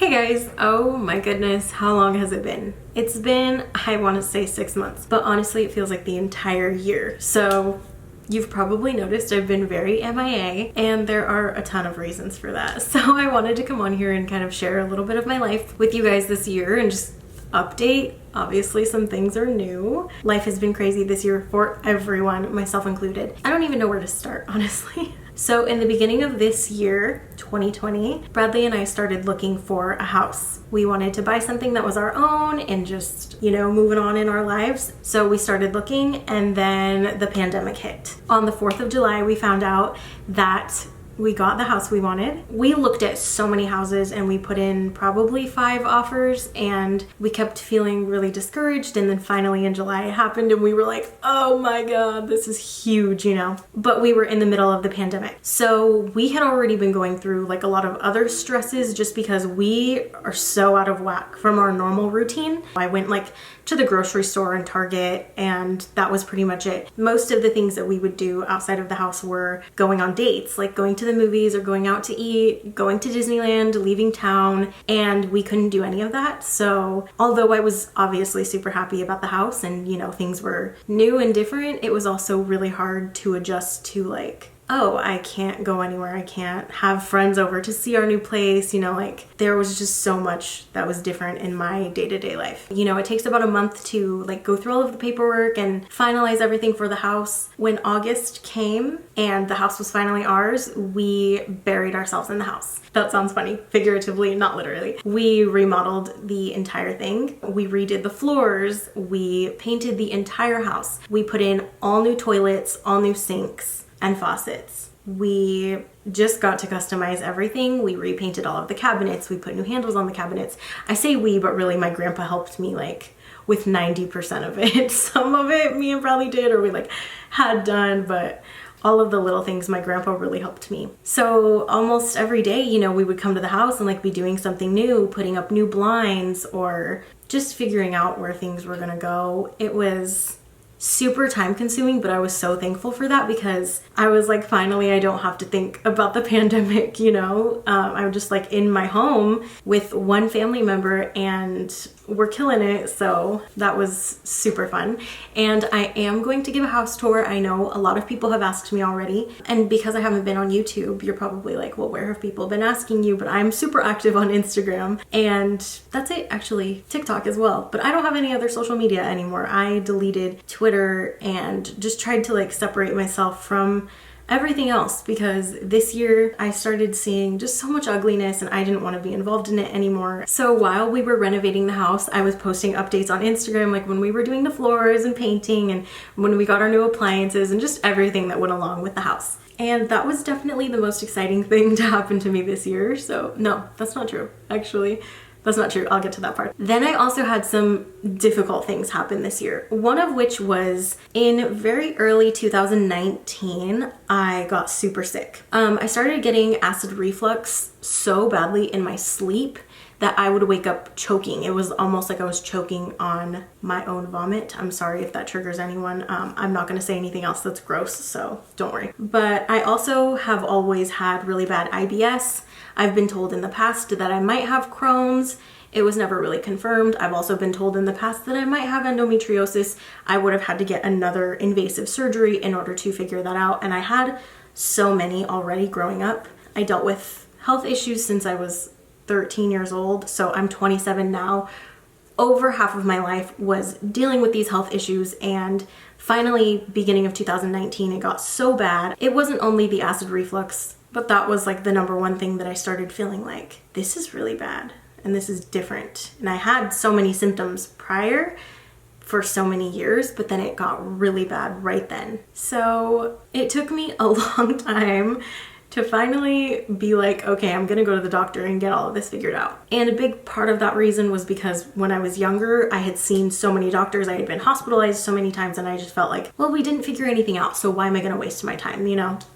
Hey guys, oh my goodness, how long has it been? It's been, I want to say 6 months, but honestly it feels like the entire year. So you've probably noticed I've been very MIA, and there are a ton of reasons for that. So I wanted to come on here and kind of share a little bit of my life with you guys this year and just update. Obviously some things are new. Life has been crazy this year for everyone, myself included. I don't even know where to start, honestly. So in the beginning of this year, 2020, Bradley and I started looking for a house. We wanted to buy something that was our own and just, moving on in our lives. So we started looking, and then the pandemic hit. On the 4th of July, we found out that we got the house we wanted. We looked at so many houses and we put in probably 5 offers, and we kept feeling really discouraged. And then finally in July it happened and we were like, oh my God, this is huge, But we were in the middle of the pandemic. So we had already been going through like a lot of other stresses just because we are so out of whack from our normal routine. I went to the grocery store and Target, and that was pretty much it. Most of the things that we would do outside of the house were going on dates, like going to the movies or going out to eat, going to Disneyland, leaving town, and we couldn't do any of that. So although I was obviously super happy about the house and, things were new and different, it was also really hard to adjust to oh, I can't go anywhere. I can't have friends over to see our new place. There was just so much that was different in my day-to-day life. It takes about a month to go through all of the paperwork and finalize everything for the house. When August came and the house was finally ours, we buried ourselves in the house. That sounds funny, figuratively, not literally. We remodeled the entire thing. We redid the floors. We painted the entire house. We put in all new toilets, all new sinks and faucets. We just got to customize everything. We repainted all of the cabinets. We put new handles on the cabinets. I say we, but really my grandpa helped me with 90% of it. Some of it me and Bradley did, or we had done, but all of the little things my grandpa really helped me. So almost every day, we would come to the house and be doing something new, putting up new blinds or just figuring out where things were gonna go. It was super time consuming, but I was so thankful for that because I was finally I don't have to think about the pandemic. I'm just in my home with one family member and we're killing it. So that was super fun. And I am going to give a house tour. I know a lot of people have asked me already, and because I haven't been on YouTube, you're probably well, where have people been asking you? But I'm super active on Instagram, and that's it, actually TikTok as well, but I don't have any other social media anymore. I deleted Twitter and just tried to separate myself from everything else because this year I started seeing just so much ugliness and I didn't want to be involved in it anymore. So while we were renovating the house, I was posting updates on Instagram, when we were doing the floors and painting and when we got our new appliances and just everything that went along with the house. And that was definitely the most exciting thing to happen to me this year. So no, that's not true. Actually, that's not true. I'll get to that part. Then I also had some difficult things happen this year. One of which was in very early 2019, I got super sick. I started getting acid reflux so badly in my sleep that I would wake up choking. It was almost like I was choking on my own vomit. I'm sorry if that triggers anyone. I'm not gonna say anything else that's gross, so don't worry. But I also have always had really bad IBS. I've been told in the past that I might have Crohn's. It was never really confirmed. I've also been told in the past that I might have endometriosis. I would have had to get another invasive surgery in order to figure that out. And I had so many already growing up. I dealt with health issues since I was 13 years old, so I'm 27 now. Over half of my life was dealing with these health issues, and finally, beginning of 2019, it got so bad. It wasn't only the acid reflux, but that was the number one thing that I started feeling this is really bad and this is different. And I had so many symptoms prior for so many years, but then it got really bad right then. So it took me a long time to finally be okay, I'm gonna go to the doctor and get all of this figured out. And a big part of that reason was because when I was younger, I had seen so many doctors, I had been hospitalized so many times, and I just felt well, we didn't figure anything out, so why am I gonna waste my time,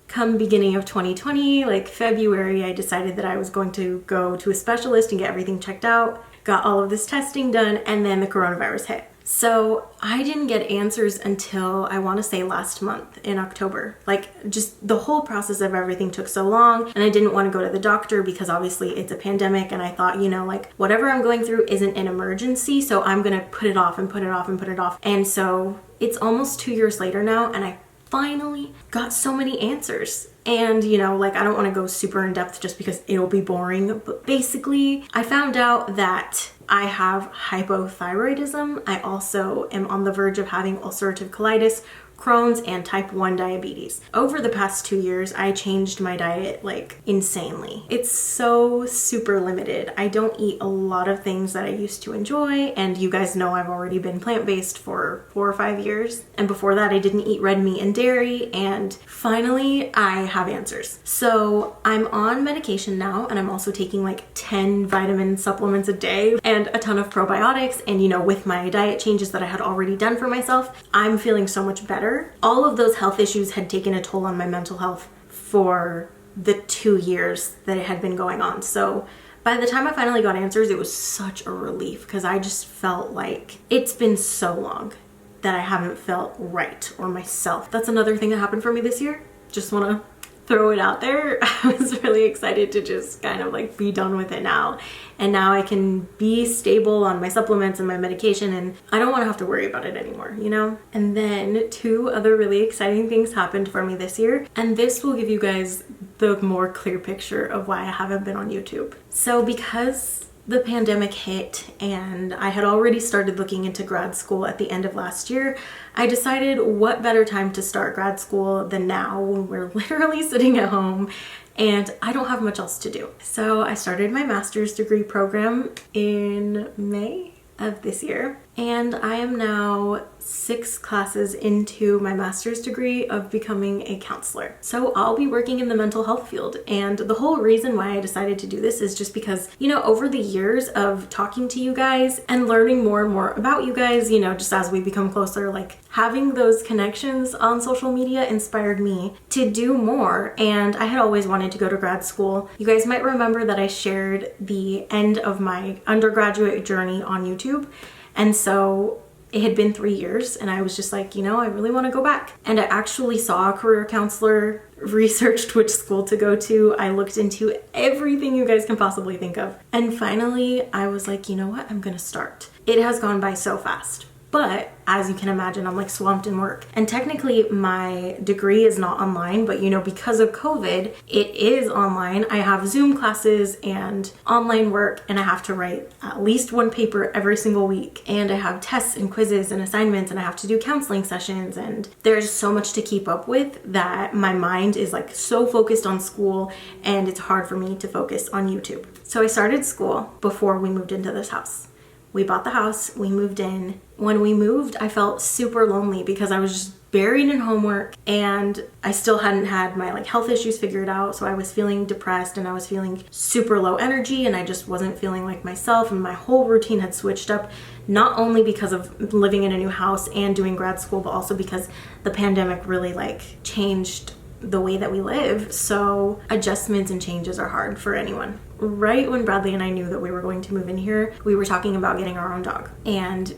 Come beginning of 2020, February, I decided that I was going to go to a specialist and get everything checked out, got all of this testing done, and then the coronavirus hit. So I didn't get answers until I want to say last month in October. Like, just the whole process of everything took so long, and I didn't want to go to the doctor because obviously it's a pandemic, and I thought, you know, like whatever I'm going through isn't an emergency, so I'm gonna put it off and put it off and put it off. And so it's almost 2 years later now, and I finally got so many answers. And, you know, like, I don't want to go super in depth just because it'll be boring, but basically I found out that I have hypothyroidism. I also am on the verge of having ulcerative colitis, Crohn's, and type 1 diabetes. Over the past 2 years, I changed my diet like insanely. It's so super limited. I don't eat a lot of things that I used to enjoy, and you guys know I've already been plant-based for 4 or 5 years. And before that, I didn't eat red meat and dairy, and finally I have answers. So I'm on medication now, and I'm also taking like 10 vitamin supplements a day and a ton of probiotics. And, you know, with my diet changes that I had already done for myself, I'm feeling so much better. All of those health issues had taken a toll on my mental health for the 2 years that it had been going on. So by the time I finally got answers, it was such a relief, because I just felt like it's been so long that I haven't felt right or myself. That's another thing that happened for me this year. Just want to throw it out there. I was really excited to just kind of like be done with it now. And now I can be stable on my supplements and my medication, and I don't want to have to worry about it anymore, you know? And then 2 other really exciting things happened for me this year, and this will give you guys the more clear picture of why I haven't been on YouTube. So because the pandemic hit and I had already started looking into grad school at the end of last year, I decided what better time to start grad school than now, when we're literally sitting at home and I don't have much else to do. So I started my master's degree program in May of this year, and I am now 6 classes into my master's degree of becoming a counselor. So I'll be working in the mental health field, and the whole reason why I decided to do this is just because, you know, over the years of talking to you guys and learning more and more about you guys, you know, just as we become closer, like having those connections on social media inspired me to do more. And I had always wanted to go to grad school. You guys might remember that I shared the end of my undergraduate journey on YouTube. And so it had been 3 years, and I was just like, you know, I really want to go back. And I actually saw a career counselor, researched which school to go to. I looked into everything you guys can possibly think of. And finally, I was like, you know what? I'm going to start. It has gone by so fast. But as you can imagine, I'm like swamped in work. And technically my degree is not online, but you know, because of COVID, it is online. I have Zoom classes and online work, and I have to write at least 1 paper every single week. And I have tests and quizzes and assignments, and I have to do counseling sessions. And there's so much to keep up with that my mind is like so focused on school, and it's hard for me to focus on YouTube. So I started school before we moved into this house. We bought the house, we moved in. When we moved, I felt super lonely because I was just buried in homework, and I still hadn't had my like health issues figured out. So I was feeling depressed, and I was feeling super low energy, and I just wasn't feeling like myself, and my whole routine had switched up, not only because of living in a new house and doing grad school, but also because the pandemic really like changed the way that we live. So adjustments and changes are hard for anyone. Right when Bradley and I knew that we were going to move in here, we were talking about getting our own dog. And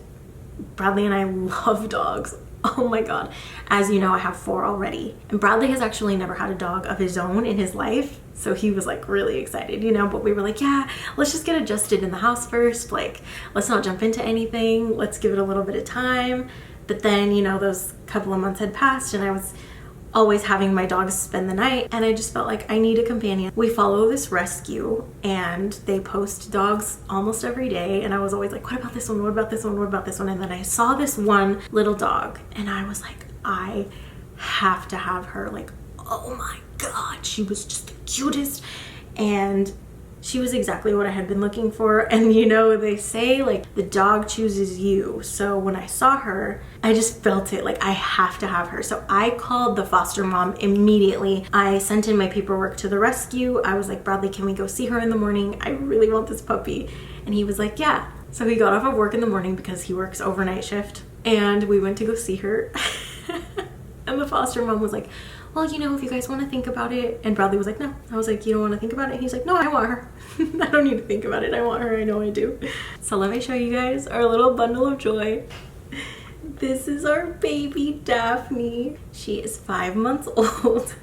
Bradley and I love dogs. Oh my god. As you know, I have 4 already. And Bradley has actually never had a dog of his own in his life. So he was like really excited, you know, but we were like, yeah, let's just get adjusted in the house first. Like, let's not jump into anything. Let's give it a little bit of time. But then, you know, those couple of months had passed, and I was always having my dogs spend the night, and I just felt like I need a companion. We follow this rescue, and they post dogs almost every day, and I was always like, what about this one? What about this one? What about this one? And then I saw this one little dog, and I was like, I have to have her. Like, oh my god, she was just the cutest, and she was exactly what I had been looking for. And you know, they say like the dog chooses you. So when I saw her, I just felt it, like I have to have her. So I called the foster mom immediately. I sent in my paperwork to the rescue. I was like, Bradley, can we go see her in the morning? I really want this puppy. And he was like, yeah. So he got off of work in the morning because he works overnight shift, and we went to go see her. And the foster mom was like, well, you know, if you guys want to think about it. And Bradley was like, no. I was like, you don't want to think about it? He's like, no, I want her. I don't need to think about it. I want her. I know I do. So let me show you guys our little bundle of joy. This is our baby Daphne. She is 5 months old.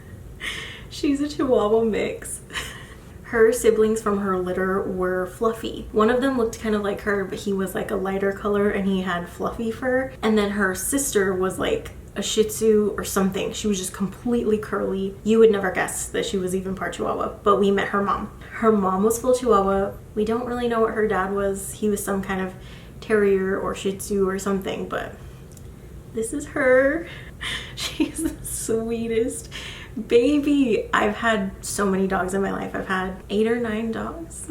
She's a Chihuahua mix. Her siblings from her litter were fluffy. One of them looked kind of like her, but he was like a lighter color and he had fluffy fur. And then her sister was like a Shih Tzu or something. She was just completely curly. You would never guess that she was even part Chihuahua, but we met her mom. Her mom was full Chihuahua. We don't really know what her dad was. He was some kind of terrier or Shih Tzu or something, but this is her. She's the sweetest baby. I've had so many dogs in my life. I've had 8 or 9 dogs.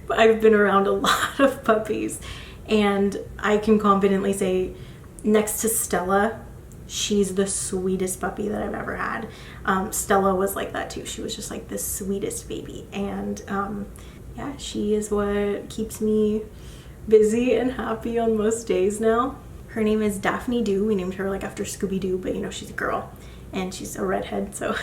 I've been around a lot of puppies, and I can confidently say next to Stella, she's the sweetest puppy that I've ever had. Stella was like that too. She was just like the sweetest baby, and yeah, she is what keeps me busy and happy on most days now. Her name is Daphne Doo. We named her like after Scooby-Doo, but you know, she's a girl and she's a redhead, so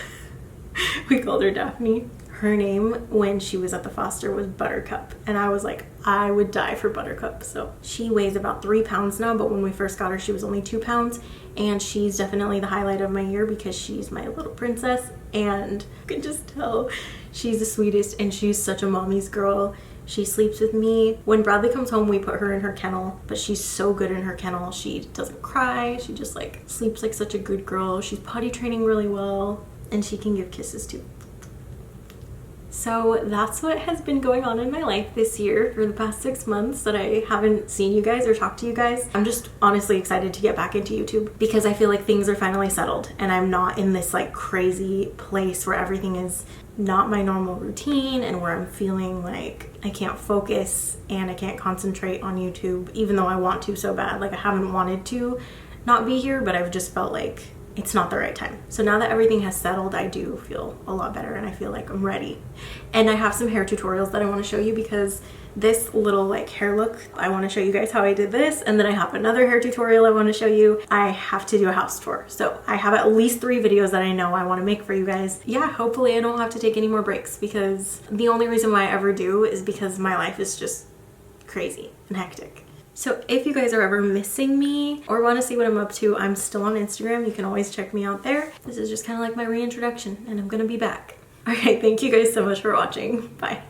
we called her Daphne. Her name when she was at the foster was Buttercup, and I was like, I would die for Buttercup. So she weighs about 3 pounds now, but when we first got her she was only 2 pounds, and she's definitely the highlight of my year because she's my little princess, and you can just tell she's the sweetest and she's such a mommy's girl. She sleeps with me. When Bradley comes home, we put her in her kennel, but she's so good in her kennel. She doesn't cry. She just like sleeps like such a good girl. She's potty training really well, and she can give kisses too. So that's what has been going on in my life this year for the past 6 months that I haven't seen you guys or talked to you guys. I'm just honestly excited to get back into YouTube because I feel like things are finally settled and I'm not in this like crazy place where everything is not my normal routine and where I'm feeling like I can't focus and I can't concentrate on YouTube, even though I want to so bad. Like I haven't wanted to not be here, but I've just felt like it's not the right time. So now that everything has settled, I do feel a lot better and I feel like I'm ready. And I have some hair tutorials that I want to show you because this little like hair look, I want to show you guys how I did this, and then I have another hair tutorial I want to show you. I have to do a house tour. So I have at least 3 videos that I know I want to make for you guys. Yeah, hopefully I don't have to take any more breaks because the only reason why I ever do is because my life is just crazy and hectic. So if you guys are ever missing me or want to see what I'm up to, I'm still on Instagram. You can always check me out there. This is just kind of like my reintroduction, and I'm gonna be back. All right, thank you guys so much for watching. Bye.